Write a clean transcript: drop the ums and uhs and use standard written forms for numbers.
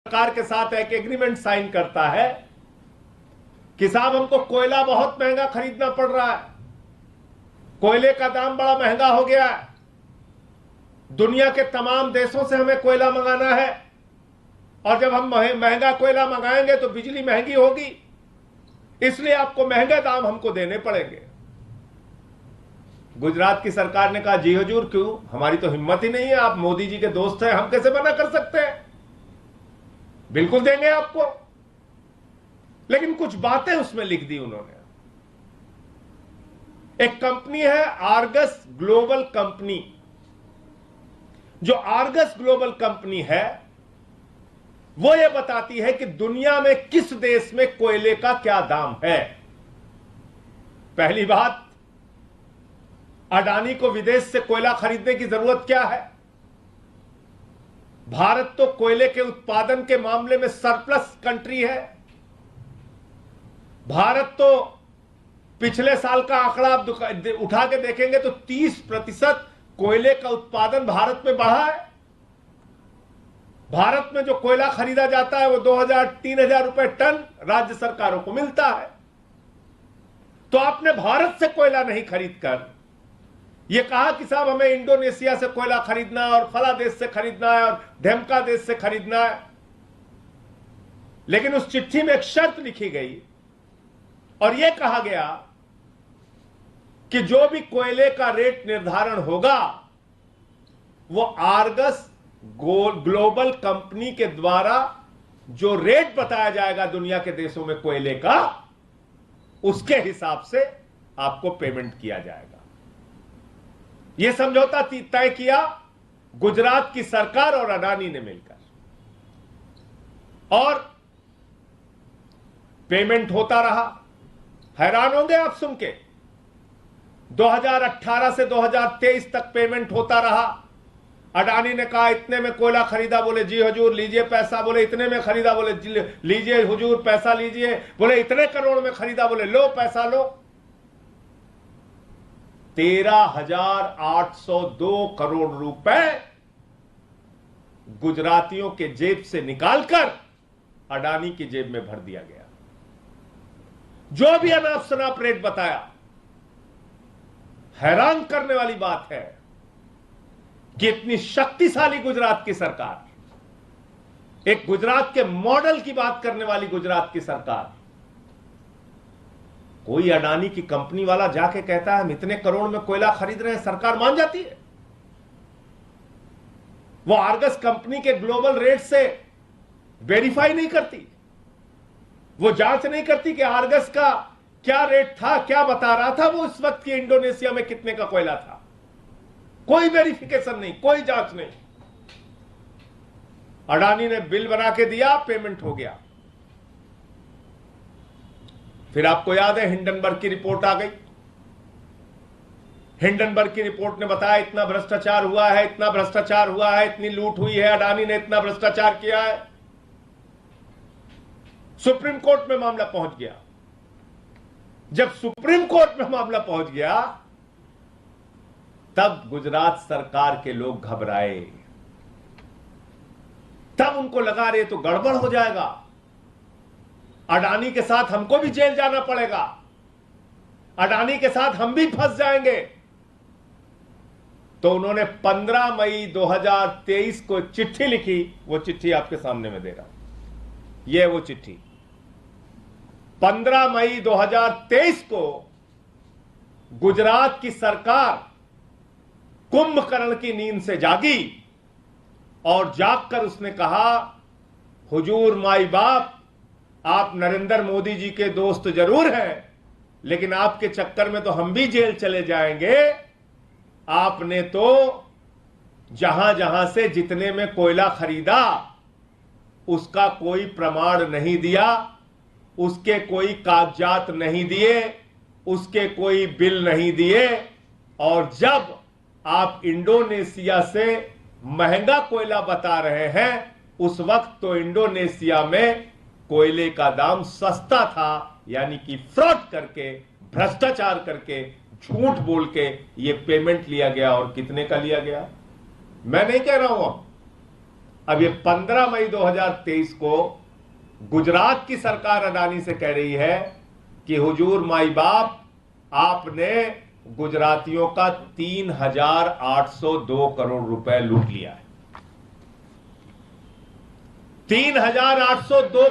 सरकार के साथ एक एग्रीमेंट साइन करता है कि साहब हमको कोयला बहुत महंगा खरीदना पड़ रहा है, कोयले का दाम बड़ा महंगा हो गया है, दुनिया के तमाम देशों से हमें कोयला मंगाना है और जब हम महंगा कोयला मंगाएंगे तो बिजली महंगी होगी, इसलिए आपको महंगे दाम हमको देने पड़ेंगे। गुजरात की सरकार ने कहा जी हुजूर, क्यों, हमारी तो हिम्मत ही नहीं है, आप मोदी जी के दोस्त हैं, हम कैसे मना कर सकते हैं, बिल्कुल देंगे आपको। लेकिन कुछ बातें उसमें लिख दी उन्होंने। एक कंपनी है आर्गस ग्लोबल कंपनी, जो आर्गस ग्लोबल कंपनी है वो ये बताती है कि दुनिया में किस देश में कोयले का क्या दाम है। पहली बात, अडानी को विदेश से कोयला खरीदने की जरूरत क्या है? भारत तो कोयले के उत्पादन के मामले में सरप्लस कंट्री है। भारत तो पिछले साल का आंकड़ा आप उठा के देखेंगे तो 30% कोयले का उत्पादन भारत में बढ़ा है। भारत में जो कोयला खरीदा जाता है वो 2000-3000 रुपए टन राज्य सरकारों को मिलता है। तो आपने भारत से कोयला नहीं खरीदकर यह कहा कि साहब हमें इंडोनेशिया से कोयला खरीदना है और फला देश से खरीदना है और ढेमका देश से खरीदना है। लेकिन उस चिट्ठी में एक शर्त लिखी गई और यह कहा गया कि जो भी कोयले का रेट निर्धारण होगा वो आर्गस ग्लोबल कंपनी के द्वारा जो रेट बताया जाएगा दुनिया के देशों में कोयले का, उसके हिसाब से आपको पेमेंट किया जाएगा। यह समझौता तय किया गुजरात की सरकार और अडानी ने मिलकर, और पेमेंट होता रहा। हैरान होंगे आप सुन के, 2018 से 2023 तक पेमेंट होता रहा। अडानी ने कहा इतने में कोयला खरीदा, बोले जी हुजूर लीजिए पैसा, बोले इतने में खरीदा, बोले लीजिए हुजूर पैसा लीजिए, बोले इतने करोड़ में खरीदा, बोले लो पैसा लो। 13,802 करोड़ रुपए गुजरातियों के जेब से निकालकर अडानी की जेब में भर दिया गया। जो भी अनाप शनाप रेट बताया, हैरान करने वाली बात है कि इतनी शक्तिशाली गुजरात की सरकार, एक गुजरात के मॉडल की बात करने वाली गुजरात की सरकार, कोई अडानी की कंपनी वाला जाके कहता है हम इतने करोड़ में कोयला खरीद रहे हैं, सरकार मान जाती है। वो आर्गस कंपनी के ग्लोबल रेट से वेरीफाई नहीं करती, वो जांच नहीं करती कि आर्गस का क्या रेट था, क्या बता रहा था वो इस वक्त की इंडोनेशिया में कितने का कोयला था। कोई वेरिफिकेशन नहीं, कोई जांच नहीं। अडानी ने बिल बना के दिया, पेमेंट हो गया। फिर आपको याद है हिंडनबर्ग की रिपोर्ट आ गई। हिंडनबर्ग की रिपोर्ट ने बताया इतना भ्रष्टाचार हुआ है, इतना भ्रष्टाचार हुआ है, इतनी लूट हुई है, अडानी ने इतना भ्रष्टाचार किया है। सुप्रीम कोर्ट में मामला पहुंच गया। जब सुप्रीम कोर्ट में मामला पहुंच गया तब गुजरात सरकार के लोग घबराए, तब उनको लगा रे तो गड़बड़ हो जाएगा, अडानी के साथ हमको भी जेल जाना पड़ेगा, अडानी के साथ हम भी फंस जाएंगे। तो उन्होंने 15 मई 2023 को चिट्ठी लिखी। वो चिट्ठी आपके सामने में दे रहा हूं, यह वो चिट्ठी। 15 मई 2023 को गुजरात की सरकार कुंभकर्ण की नींद से जागी और जागकर उसने कहा हुजूर माई बाप, आप नरेंद्र मोदी जी के दोस्त जरूर हैं, लेकिन आपके चक्कर में तो हम भी जेल चले जाएंगे। आपने तो जहां जहां से जितने में कोयला खरीदा उसका कोई प्रमाण नहीं दिया, उसके कोई कागजात नहीं दिए, उसके कोई बिल नहीं दिए, और जब आप इंडोनेशिया से महंगा कोयला बता रहे हैं उस वक्त तो इंडोनेशिया में कोयले का दाम सस्ता था। यानी कि फ्रॉड करके, भ्रष्टाचार करके, झूठ बोल के ये पेमेंट लिया गया। और कितने का लिया गया मैं नहीं कह रहा हूं, अब ये 15 मई 2023 को गुजरात की सरकार अडानी से कह रही है कि हुजूर माई बाप, आपने गुजरातियों का 3,802 करोड़ रुपए लूट लिया है। 3,802